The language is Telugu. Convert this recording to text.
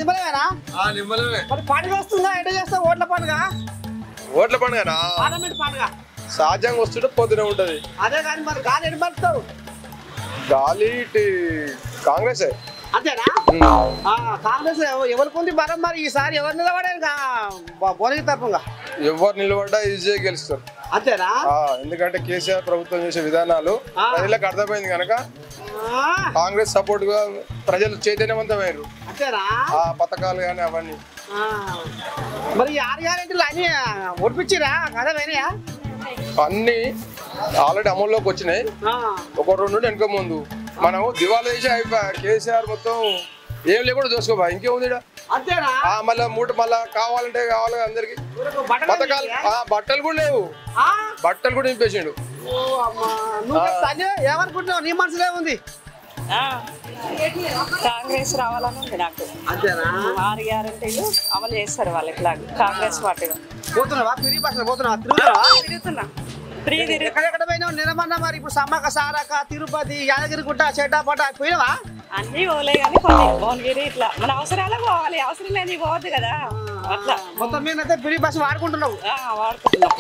నిమ్మలమేనా? నిమ్మలమే. మరి పండుగ వస్తుందా? ఎట చేస్తావు? ఓట్ల పండుగ, ఓట్ల పండుగనా? పార్లమెంట్ పండుగ సహజంగా వస్తుంటే పొద్దున ఉంటది. అదే కానీ మరి గాలి ఎటు పడుతావు? గాలి కాంగ్రెస్ అంతేనా? కాంగ్రెస్ ఎవరికి ఉంది బలం? మరి ఈసారి ఎవరు నిలబడారు భువనగిరి తరఫుగా? ఎవరు నిలబడ్డా ఈజీగా గెలుస్తారు. అంతేనా? ఎందుకంటే కేసీఆర్ ప్రభుత్వం చేసే విధానాలు ప్రజలకు అర్థమైంది కనుక కాంగ్రెస్ సపోర్ట్ గా ప్రజలు చైతన్యవంతమయ్యారు. అంతేనా? పథకాలు కానీ అవన్నీ. మరి 6 గ్యారెంటీలు అన్ని ఓడిపించిరా కదా? వేరేయా అన్ని ఆల్రెడీ అమల్లోకి వచ్చినాయి. ఒక 2 నుండి వెనక ముందు మనం దివాళా చేసి అయిపోయి కేసీఆర్ మొత్తం ఏం లేకుండా చూసుకోబా ఇంకేముంది. అంతేనా? మళ్ళీ మళ్ళా కావాలంటే కావాలి అందరికి పథకాలు. బట్టలు కూడా లేవు, బట్టలు కూడా నింపేసిండు. ఏమనుకుంటున్నావు? నీ మనసులో ఏముంది? కాంగ్రెస్ రావాలని ఉంది నాకు. అంతేనా? 6 గ్యారెంటీలు అమలు చేస్తారు వాళ్ళు. ఇట్లా కాంగ్రెస్ పార్టీలో పోతున్నావా? ఫ్రీ బస్ పోతున్నావా? తిరుగుతున్నావా? తిరుగుతున్నా. ఎక్కడెక్కడ పోయినావు? నిలబడినా మరి ఇప్పుడు సమ్మక్క సారక్క, తిరుపతి, యాదగిరిగుట్ట, చెడ్డాపట్ట పోయినావా? అన్ని పోలే కానీ కొన్ని భువనగిరి ఇట్లా మన అవసరాలకు పోవాలి, అవసరం లేని పోవద్దు కదా. అట్లా మొత్తం మీద ఫ్రీ బస్ వాడుకుంటున్నావు. వాడుకుంటున్నాం.